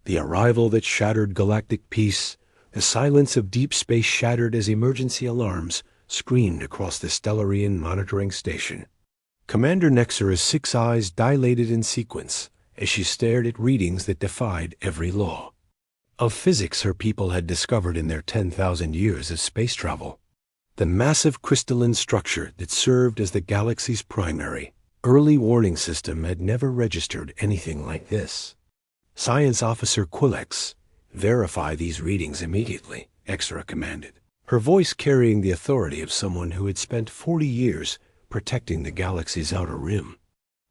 The arrival that shattered galactic peace, the silence of deep space shattered as emergency alarms screamed across the Stellarian monitoring station. Commander Nexera's 6 eyes dilated in sequence as she stared at readings that defied every law of physics her people had discovered in their 10,000 years of space travel. The massive crystalline structure that served as the galaxy's primary, early warning system had never registered anything like this. Science Officer Quillex, verify these readings immediately, Nexera commanded, her voice carrying the authority of someone who had spent 40 years protecting the galaxy's outer rim.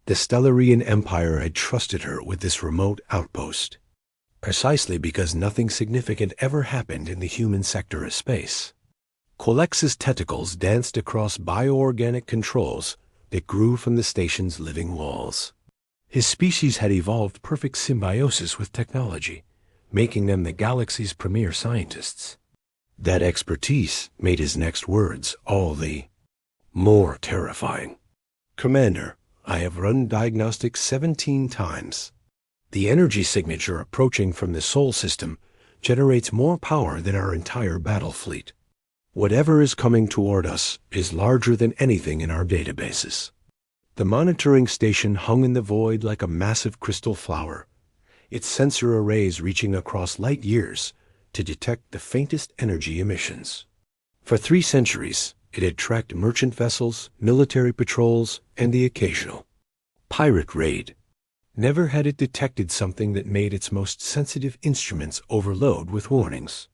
The Stellarian Empire had trusted her with this remote outpost, precisely because nothing significant ever happened in the human sector of space. Quillex's tentacles danced across bioorganic controls that grew from the station's living walls. His species had evolved perfect symbiosis with technology, making them the galaxy's premier scientists. That expertise made his next words all the more terrifying. Commander, I have run diagnostics 17 times. The energy signature approaching from the Sol system generates more power than our entire battle fleet. Whatever is coming toward us is larger than anything in our databases. The monitoring station hung in the void like a massive crystal flower, its sensor arrays reaching across light years to detect the faintest energy emissions. For 3 centuries, it had tracked merchant vessels, military patrols, and the occasional pirate raid. Never had it detected something that made its most sensitive instruments overload with warnings.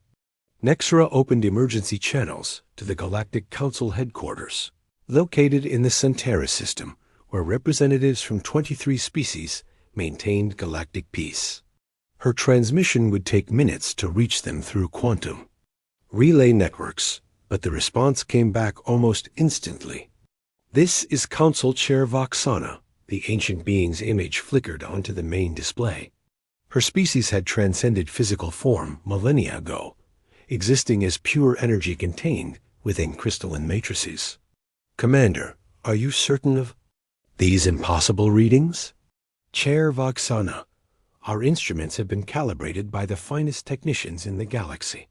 Nexera opened emergency channels to the Galactic Council headquarters, located in the Centaurus system, where representatives from 23 species maintained galactic peace. Her transmission would take minutes to reach them through quantum relay networks, but the response came back almost instantly. This is Council Chair Voxana. The ancient being's image flickered onto the main display. Her species had transcended physical form millennia ago, existing as pure energy contained within crystalline matrices. Commander, are you certain of these impossible readings? Chair Voxana, our instruments have been calibrated by the finest technicians in the galaxy.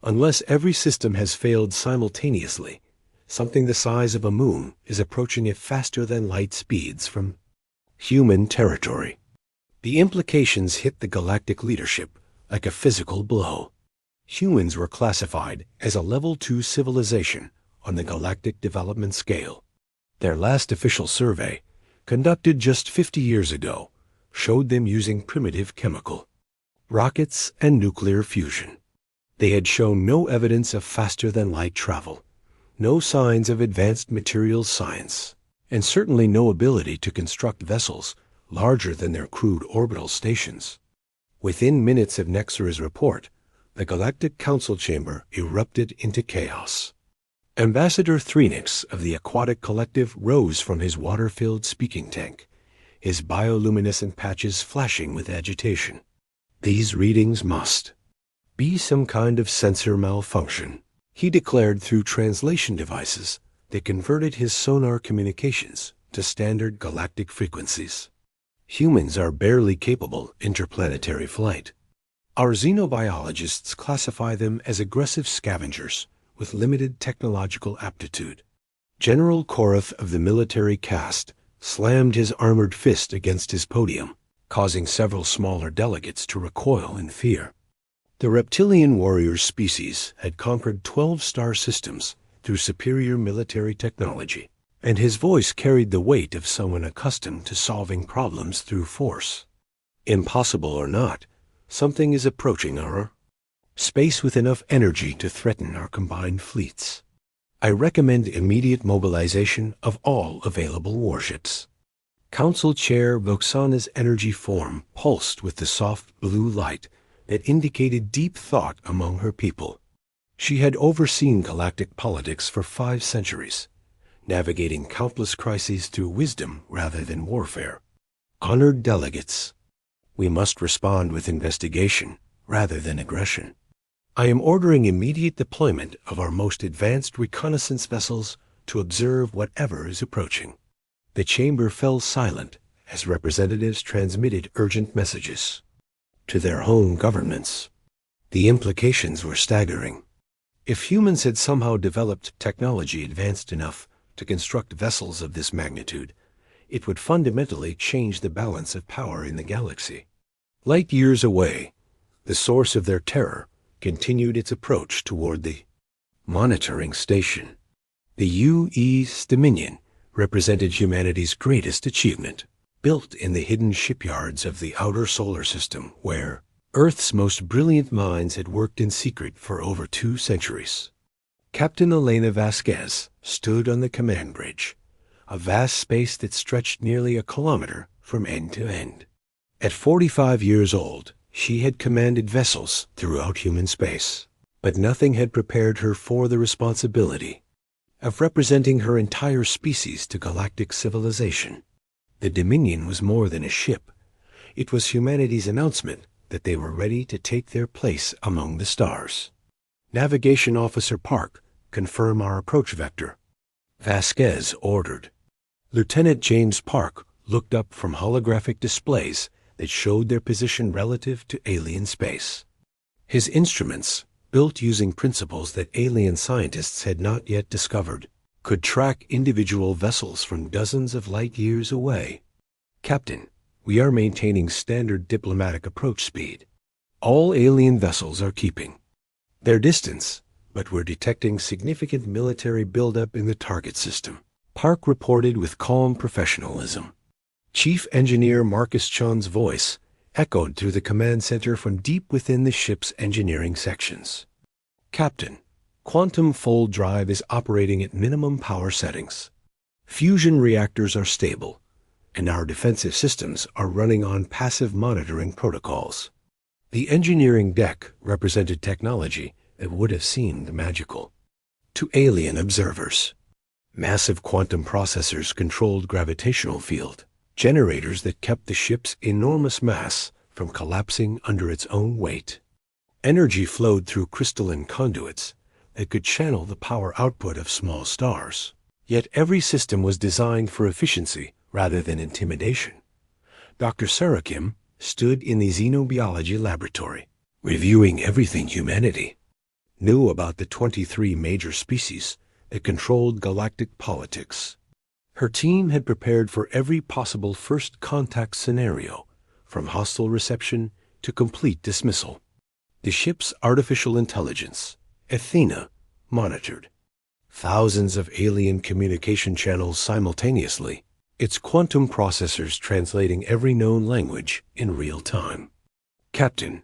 Unless every system has failed simultaneously, something the size of a moon is approaching it faster than light speeds from human territory. The implications hit the galactic leadership like a physical blow. Humans were classified as a Level 2 civilization on the galactic development scale. Their last official survey, conducted just 50 years ago, showed them using primitive chemical rockets and nuclear fusion. They had shown no evidence of faster-than-light travel, no signs of advanced materials science, and certainly no ability to construct vessels larger than their crude orbital stations. Within minutes of Nexera's report, the Galactic Council chamber erupted into chaos. Ambassador Threnix of the Aquatic Collective rose from his water-filled speaking tank, his bioluminescent patches flashing with agitation. These readings must be some kind of sensor malfunction, he declared through translation devices that converted his sonar communications to standard galactic frequencies. Humans are barely capable interplanetary flight. Our xenobiologists classify them as aggressive scavengers with limited technological aptitude. General Korath of the military caste slammed his armored fist against his podium, causing several smaller delegates to recoil in fear. The reptilian warrior species had conquered 12 star systems through superior military technology, and his voice carried the weight of someone accustomed to solving problems through force. Impossible or not, something is approaching our space with enough energy to threaten our combined fleets. I recommend immediate mobilization of all available warships. Council Chair Voxana's energy form pulsed with the soft blue light that indicated deep thought among her people. She had overseen galactic politics for 5 centuries, navigating countless crises through wisdom rather than warfare. Honored delegates, we must respond with investigation rather than aggression. I am ordering immediate deployment of our most advanced reconnaissance vessels to observe whatever is approaching. The chamber fell silent as representatives transmitted urgent messages. to their home governments. The implications were staggering. If humans had somehow developed technology advanced enough to construct vessels of this magnitude, it would fundamentally change the balance of power in the galaxy. Light years away, the source of their terror continued its approach toward the monitoring station. The UE's Dominion represented humanity's greatest achievement, built in the hidden shipyards of the outer solar system where Earth's most brilliant minds had worked in secret for over 2 centuries. Captain Elena Vasquez stood on the command bridge, a vast space that stretched nearly a kilometer from end to end. At 45 years old, she had commanded vessels throughout human space, but nothing had prepared her for the responsibility of representing her entire species to galactic civilization. The Dominion was more than a ship. It was humanity's announcement that they were ready to take their place among the stars. Navigation Officer Park, confirm our approach vector. Vasquez ordered. Lieutenant James Park looked up from holographic displays that showed their position relative to alien space. His instruments, built using principles that alien scientists had not yet discovered, could track individual vessels from dozens of light years away. Captain, we are maintaining standard diplomatic approach speed. All alien vessels are keeping their distance, but we're detecting significant military buildup in the target system, Park reported with calm professionalism. Chief Engineer Marcus Chun's voice echoed through the command center from deep within the ship's engineering sections. Captain, quantum fold drive is operating at minimum power settings. Fusion reactors are stable, and our defensive systems are running on passive monitoring protocols. The engineering deck represented technology that would have seemed magical to alien observers. Massive quantum processors controlled gravitational field, generators that kept the ship's enormous mass from collapsing under its own weight. Energy flowed through crystalline conduits that could channel the power output of small stars. Yet every system was designed for efficiency rather than intimidation. Dr. Sarakim stood in the xenobiology laboratory, reviewing everything humanity knew about the 23 major species that controlled galactic politics. Her team had prepared for every possible first contact scenario, from hostile reception to complete dismissal. The ship's artificial intelligence, Athena, monitored thousands of alien communication channels simultaneously, its quantum processors translating every known language in real time. Captain,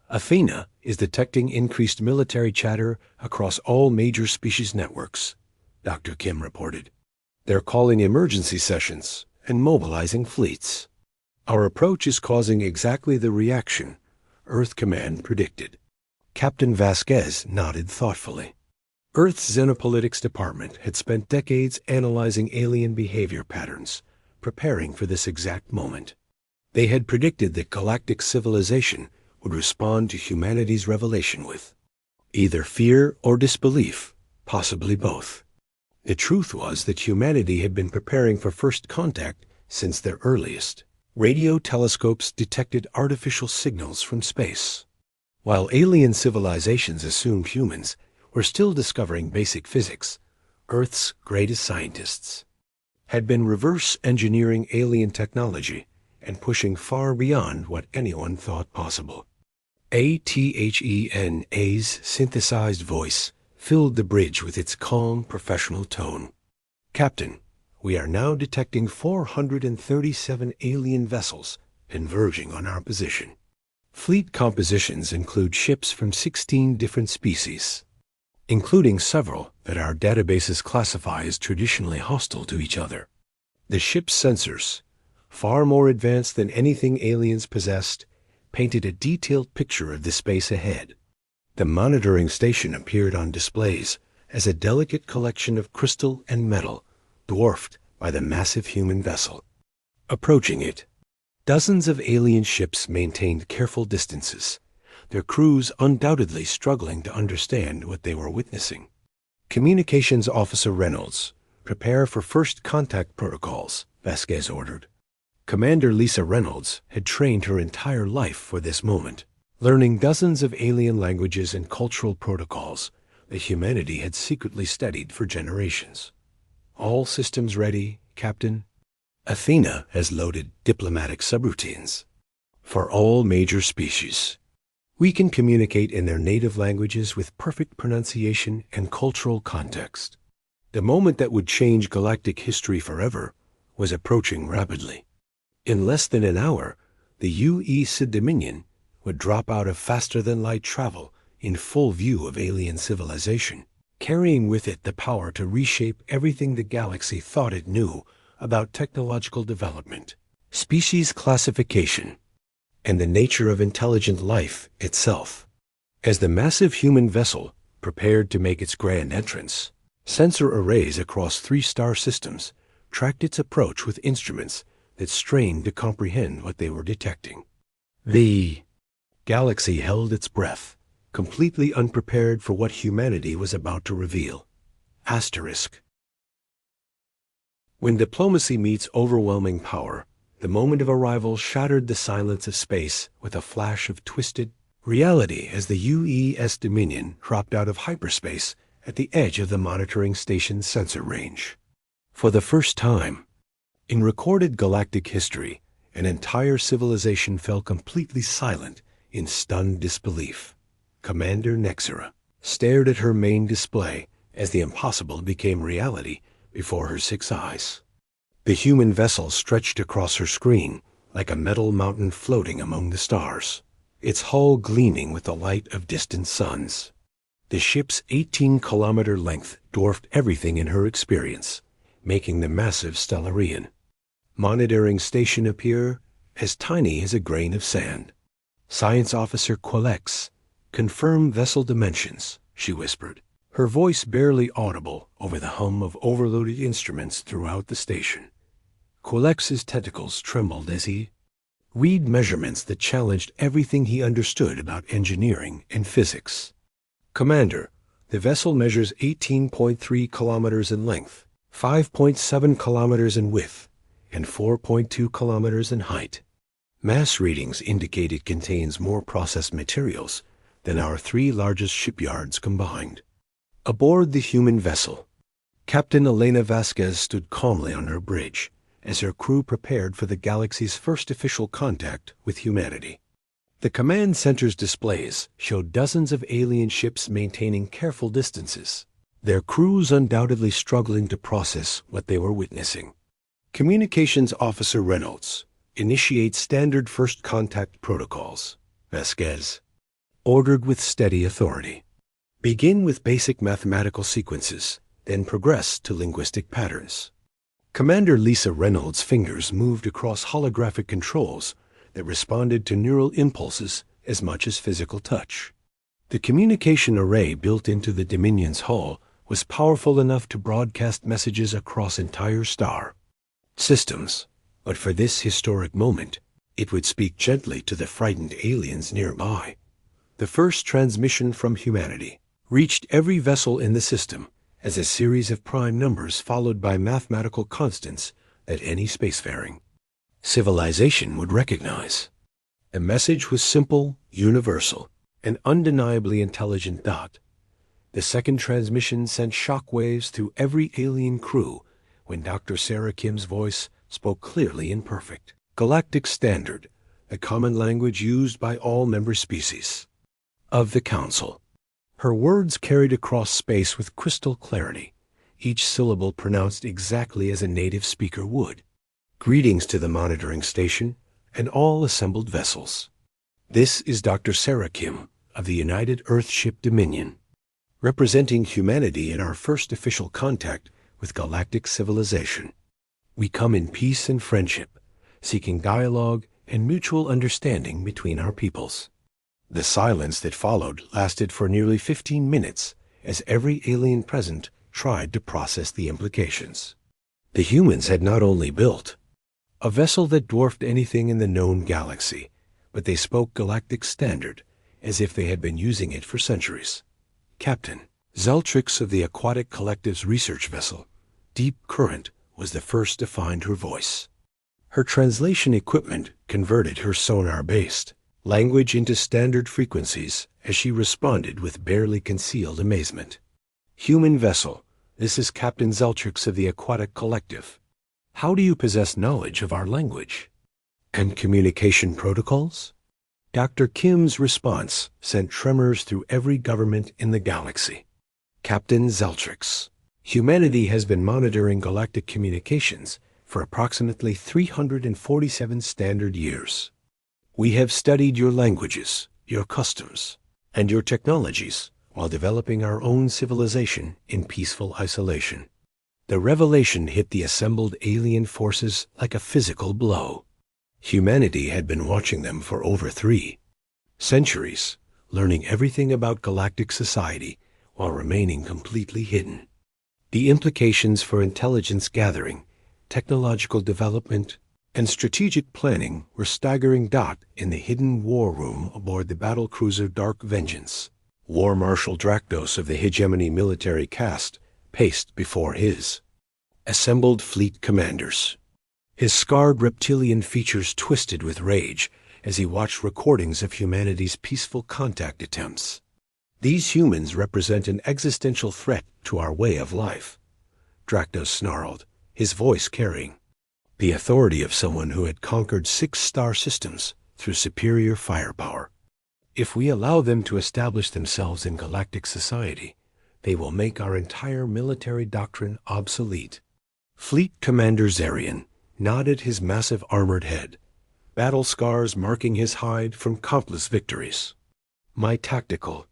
Athena is detecting increased military chatter across all major species networks, Dr. Kim reported. They're calling emergency sessions and mobilizing fleets. Our approach is causing exactly the reaction Earth Command predicted. Captain Vasquez nodded thoughtfully. Earth's Xenopolitics Department had spent decades analyzing alien behavior patterns, preparing for this exact moment. They had predicted that galactic civilization would respond to humanity's revelation with either fear or disbelief, possibly both. The truth was that humanity had been preparing for first contact since their earliest. Radio telescopes detected artificial signals from space. While alien civilizations assumed humans were still discovering basic physics, Earth's greatest scientists had been reverse engineering alien technology and pushing far beyond what anyone thought possible. ATHENA's synthesized voice filled the bridge with its calm, professional tone. Captain, we are now detecting 437 alien vessels converging on our position. Fleet compositions include ships from 16 different species, including several that our databases classify as traditionally hostile to each other. The ship's sensors, far more advanced than anything aliens possessed, painted a detailed picture of the space ahead. The monitoring station appeared on displays as a delicate collection of crystal and metal, dwarfed by the massive human vessel. Approaching it, dozens of alien ships maintained careful distances, their crews undoubtedly struggling to understand what they were witnessing. Communications Officer Reynolds, prepare for first contact protocols, Vasquez ordered. Commander Lisa Reynolds had trained her entire life for this moment, learning dozens of alien languages and cultural protocols that humanity had secretly studied for generations. All systems ready, Captain? Athena has loaded diplomatic subroutines for all major species. We can communicate in their native languages with perfect pronunciation and cultural context. The moment that would change galactic history forever was approaching rapidly. In less than an hour, the UEC Dominion would drop out of faster-than-light travel in full view of alien civilization, carrying with it the power to reshape everything the galaxy thought it knew about technological development, species classification, and the nature of intelligent life itself. As the massive human vessel prepared to make its grand entrance, sensor arrays across 3 star systems tracked its approach with instruments that strained to comprehend what they were detecting. The galaxy held its breath, completely unprepared for what humanity was about to reveal. Asterisk. When diplomacy meets overwhelming power, the moment of arrival shattered the silence of space with a flash of twisted reality as the UES Dominion dropped out of hyperspace at the edge of the monitoring station's sensor range. For the first time in recorded galactic history, an entire civilization fell completely silent in stunned disbelief. Commander Nexera stared at her main display as the impossible became reality before her 6 eyes. The human vessel stretched across her screen like a metal mountain floating among the stars, its hull gleaming with the light of distant suns. The ship's 18-kilometer length dwarfed everything in her experience, making the massive Stellarian monitoring station appear as tiny as a grain of sand. Science Officer Quillex, confirm vessel dimensions, she whispered, her voice barely audible over the hum of overloaded instruments throughout the station. Quillex's tentacles trembled as he read measurements that challenged everything he understood about engineering and physics. Commander, the vessel measures 18.3 kilometers in length, 5.7 kilometers in width, and 4.2 kilometers in height. Mass readings indicate it contains more processed materials than our 3 largest shipyards combined. Aboard the human vessel, Captain Elena Vasquez stood calmly on her bridge as her crew prepared for the galaxy's first official contact with humanity. The command center's displays showed dozens of alien ships maintaining careful distances, their crews undoubtedly struggling to process what they were witnessing. Communications Officer Reynolds, initiate standard first contact protocols, Vasquez ordered with steady authority. Begin with basic mathematical sequences, then progress to linguistic patterns. Commander Lisa Reynolds' fingers moved across holographic controls that responded to neural impulses as much as physical touch. The communication array built into the Dominion's hull was powerful enough to broadcast messages across entire star systems, but for this historic moment, it would speak gently to the frightened aliens nearby. The first transmission from humanity reached every vessel in the system as a series of prime numbers followed by mathematical constants that any spacefaring civilization would recognize. The message was simple, universal, and undeniably intelligent. The second transmission sent shockwaves through every alien crew when Dr. Sarah Kim's voice spoke clearly in perfect Galactic Standard, a common language used by all member species of the Council. Her words carried across space with crystal clarity, each syllable pronounced exactly as a native speaker would. Greetings to the monitoring station and all assembled vessels. This is Dr. Sarah Kim of the United Earthship Dominion, representing humanity in our first official contact with galactic civilization. We come in peace and friendship, seeking dialogue and mutual understanding between our peoples. The silence that followed lasted for nearly 15 minutes as every alien present tried to process the implications. The humans had not only built a vessel that dwarfed anything in the known galaxy, but they spoke Galactic Standard as if they had been using it for centuries. Captain Zeltrix of the Aquatic Collective's research vessel, Deep Current, was the first to find her voice. Her translation equipment converted her sonar-based language into standard frequencies as she responded with barely concealed amazement. "Human vessel, this is Captain Zeltrix of the Aquatic Collective. How do you possess knowledge of our language and communication protocols?" Dr. Kim's response sent tremors through every government in the galaxy. "Captain Zeltrix, humanity has been monitoring galactic communications for approximately 347 standard years. We have studied your languages, your customs, and your technologies while developing our own civilization in peaceful isolation." The revelation hit the assembled alien forces like a physical blow. Humanity had been watching them for over 3 centuries, learning everything about galactic society while remaining completely hidden. The implications for intelligence gathering, technological development, and strategic planning were staggering. In the hidden war room aboard the battlecruiser Dark Vengeance, War Marshal Drakdos of the Hegemony military caste paced before his assembled fleet commanders. His scarred reptilian features twisted with rage as he watched recordings of humanity's peaceful contact attempts. "These humans represent an existential threat to our way of life," Drakdos snarled, his voice carrying the authority of someone who had conquered 6 star systems through superior firepower. "If we allow them to establish themselves in galactic society, they will make our entire military doctrine obsolete." Fleet Commander Zarian nodded his massive armored head, battle scars marking his hide from countless victories. "My tactical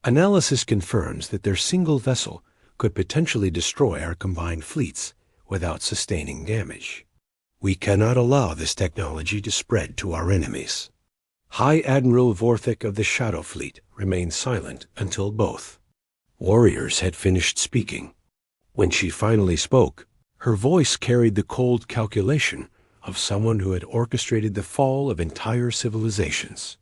analysis confirms that their single vessel could potentially destroy our combined fleets without sustaining damage. We cannot allow this technology to spread to our enemies." High Admiral Vorthik of the Shadow Fleet remained silent until both warriors had finished speaking. When she finally spoke, her voice carried the cold calculation of someone who had orchestrated the fall of entire civilizations.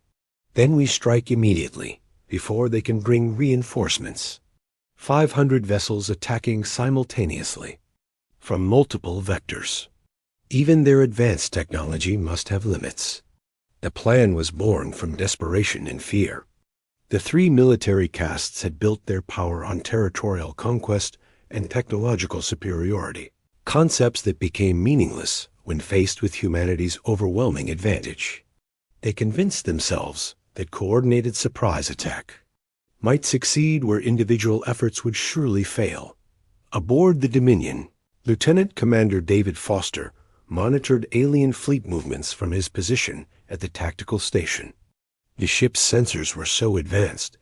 "Then we strike immediately, before they can bring reinforcements. 500 vessels attacking simultaneously, from multiple vectors. Even their advanced technology must have limits." The plan was born from desperation and fear. The 3 military castes had built their power on territorial conquest and technological superiority, concepts that became meaningless when faced with humanity's overwhelming advantage. They convinced themselves that coordinated surprise attack might succeed where individual efforts would surely fail. Aboard the Dominion, Lieutenant Commander David Foster monitored alien fleet movements from his position at the tactical station. The ship's sensors were so advanced,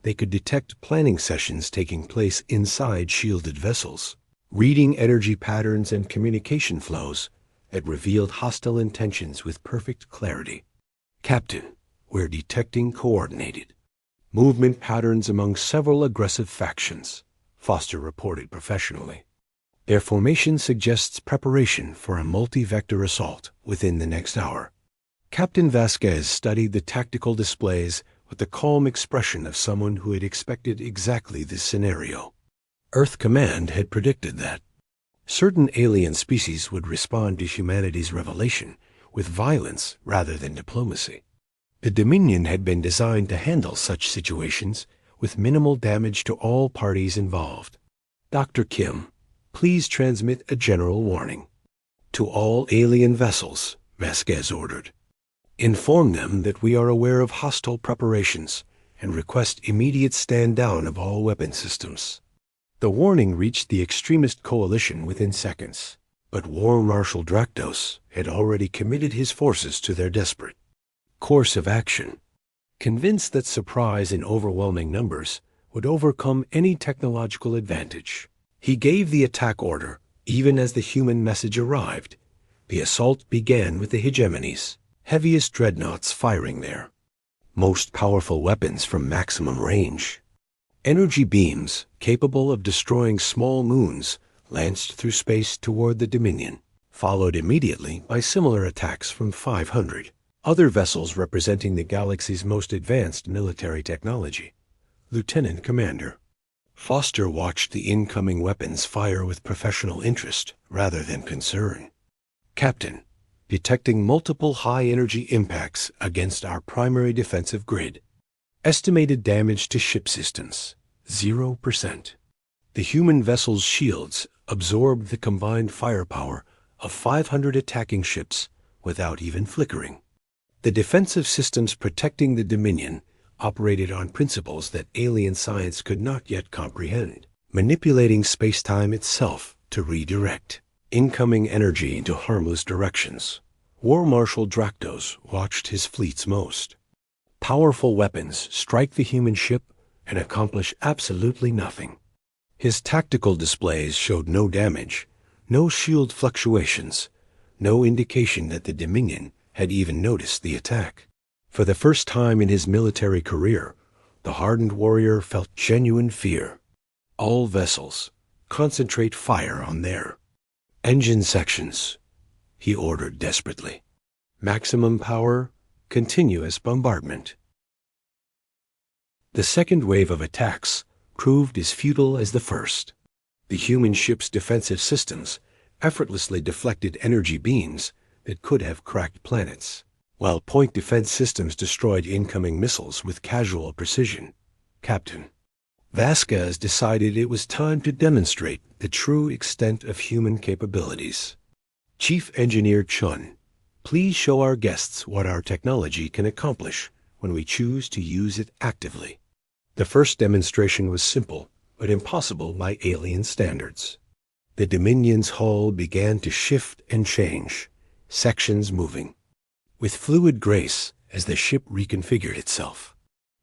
they could detect planning sessions taking place inside shielded vessels, reading energy patterns and communication flows that revealed hostile intentions with perfect clarity. "Captain, we're detecting coordinated movement patterns among several aggressive factions," Foster reported professionally. "Their formation suggests preparation for a multi-vector assault within the next hour." Captain Vasquez studied the tactical displays with the calm expression of someone who had expected exactly this scenario. Earth Command had predicted that certain alien species would respond to humanity's revelation with violence rather than diplomacy. The Dominion had been designed to handle such situations with minimal damage to all parties involved. "Dr. Kim, please transmit a general warning to all alien vessels," Vasquez ordered. "Inform them that we are aware of hostile preparations and request immediate stand-down of all weapon systems." The warning reached the extremist coalition within seconds, but War Marshal Drakdos had already committed his forces to their desperate course of action. Convinced that surprise in overwhelming numbers would overcome any technological advantage, he gave the attack order even as the human message arrived. The assault began with the Hegemony's heaviest dreadnoughts firing their most powerful weapons from maximum range. Energy beams capable of destroying small moons lanced through space toward the Dominion, followed immediately by similar attacks from 500 other vessels representing the galaxy's most advanced military technology. Lieutenant Commander Foster watched the incoming weapons fire with professional interest rather than concern. "Captain, detecting multiple high-energy impacts against our primary defensive grid. Estimated damage to ship systems, 0%. The human vessel's shields absorbed the combined firepower of 500 attacking ships without even flickering. The defensive systems protecting the Dominion operated on principles that alien science could not yet comprehend, manipulating space-time itself to redirect incoming energy into harmless directions. War Marshal Dractos watched his fleets most. Powerful weapons strike the human ship and accomplish absolutely nothing. His tactical displays showed no damage, no shield fluctuations, no indication that the Dominion had even noticed the attack. For the first time in his military career, the hardened warrior felt genuine fear. All vessels, concentrate fire on their engine sections, he ordered desperately. Maximum power, continuous bombardment. The second wave of attacks proved as futile as the first. The human ship's defensive systems effortlessly deflected energy beams that could have cracked planets, while point defense systems destroyed incoming missiles with casual precision. Captain Vasquez decided it was time to demonstrate the true extent of human capabilities. Chief Engineer Chun, please show our guests what our technology can accomplish when we choose to use it actively. The first demonstration was simple, but impossible by alien standards. The Dominion's hull began to shift and change, sections moving with fluid grace as the ship reconfigured itself.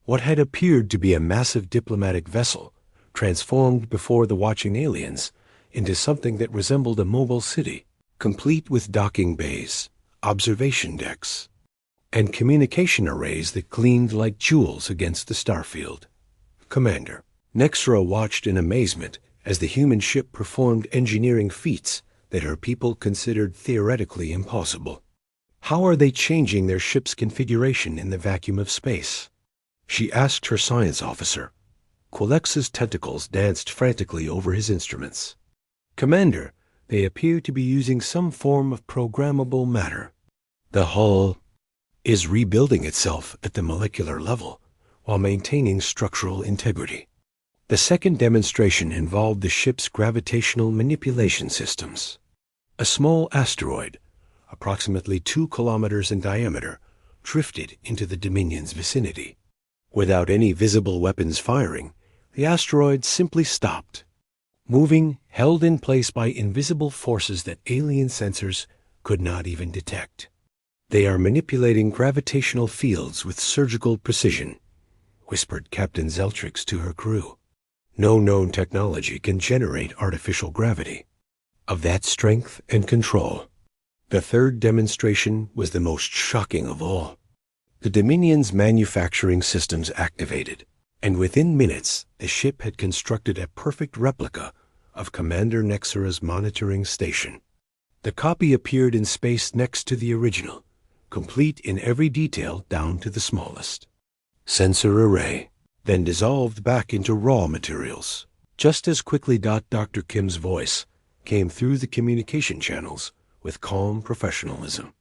What had appeared to be a massive diplomatic vessel transformed before the watching aliens into something that resembled a mobile city, complete with docking bays, observation decks, and communication arrays that gleamed like jewels against the starfield. Commander Nexra watched in amazement as the human ship performed engineering feats that her people considered theoretically impossible. How are they changing their ship's configuration in the vacuum of space? She asked her science officer. Quilex's tentacles danced frantically over his instruments. Commander, they appear to be using some form of programmable matter. The hull is rebuilding itself at the molecular level while maintaining structural integrity. The second demonstration involved the ship's gravitational manipulation systems. A small asteroid, approximately 2 kilometers in diameter, drifted into the Dominion's vicinity. Without any visible weapons firing, the asteroid simply stopped, moving, held in place by invisible forces that alien sensors could not even detect. They are manipulating gravitational fields with surgical precision, whispered Captain Zeltrix to her crew. No known technology can generate artificial gravity of that strength and control. The third demonstration was the most shocking of all. The Dominion's manufacturing systems activated, and within minutes the ship had constructed a perfect replica of Commander Nexra's monitoring station. The copy appeared in space next to the original, complete in every detail down to the smallest sensor array, then dissolved back into raw materials. Just as quickly, Dr. Kim's voice came through the communication channels with calm professionalism.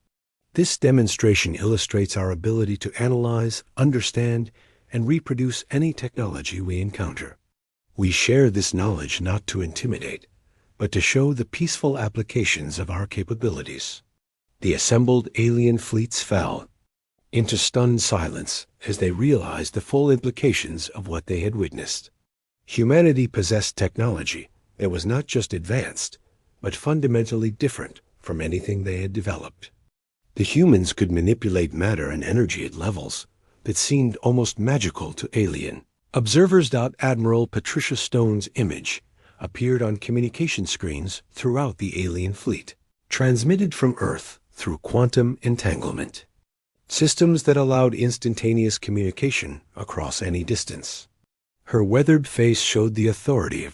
This demonstration illustrates our ability to analyze, understand, and reproduce any technology we encounter. We share this knowledge not to intimidate, but to show the peaceful applications of our capabilities. The assembled alien fleets fell into stunned silence as they realized the full implications of what they had witnessed. Humanity possessed technology that was not just advanced, but fundamentally different from anything they had developed. The humans could manipulate matter and energy at levels that seemed almost magical to alien observers. Admiral Patricia Stone's image appeared on communication screens throughout the alien fleet, transmitted from Earth through quantum entanglement, systems that allowed instantaneous communication across any distance. Her weathered face showed the authority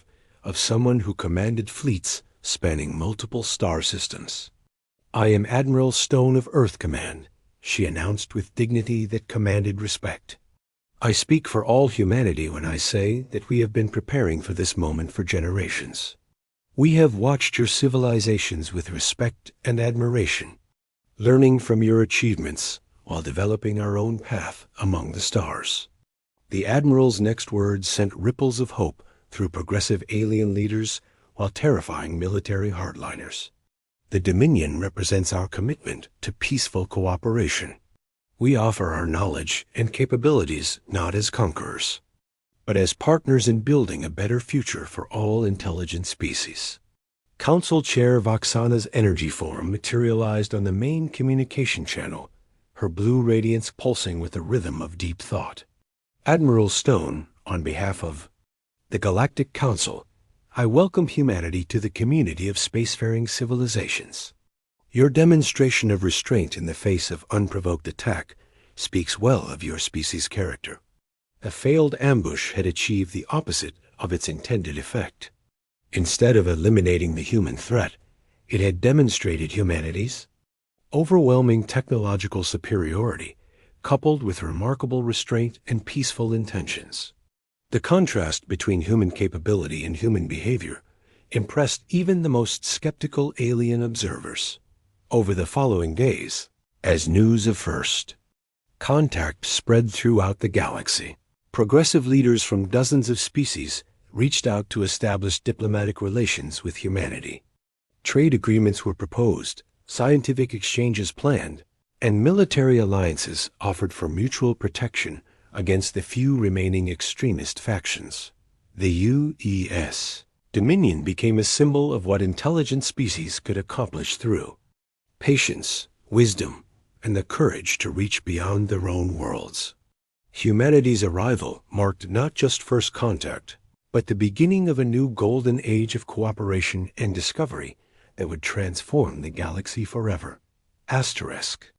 of someone who commanded fleets spanning multiple star systems. "I am Admiral Stone of Earth Command," she announced with dignity that commanded respect. "I speak for all humanity when I say that we have been preparing for this moment for generations. We have watched your civilizations with respect and admiration. learning from your achievements while developing our own path among the stars. The Admiral's next words sent ripples of hope through progressive alien leaders while terrifying military hardliners. The Dominion represents our commitment to peaceful cooperation. We offer our knowledge and capabilities not as conquerors, but as partners in building a better future for all intelligent species. Council Chair Voxana's energy form materialized on the main communication channel, her blue radiance pulsing with the rhythm of deep thought. Admiral Stone, on behalf of the Galactic Council, I welcome humanity to the community of spacefaring civilizations. Your demonstration of restraint in the face of unprovoked attack speaks well of your species' character. A failed ambush had achieved the opposite of its intended effect. Instead of eliminating the human threat, it had demonstrated humanity's overwhelming technological superiority, coupled with remarkable restraint and peaceful intentions. The contrast between human capability and human behavior impressed even the most skeptical alien observers. Over the following days, as news of first contact spread throughout the galaxy, progressive leaders from dozens of species reached out to establish diplomatic relations with humanity. Trade agreements were proposed, scientific exchanges planned, and military alliances offered for mutual protection against the few remaining extremist factions. The U.S. Dominion became a symbol of what intelligent species could accomplish through patience, wisdom, and the courage to reach beyond their own worlds. Humanity's arrival marked not just first contact, but the beginning of a new golden age of cooperation and discovery that would transform the galaxy forever. Asterisk.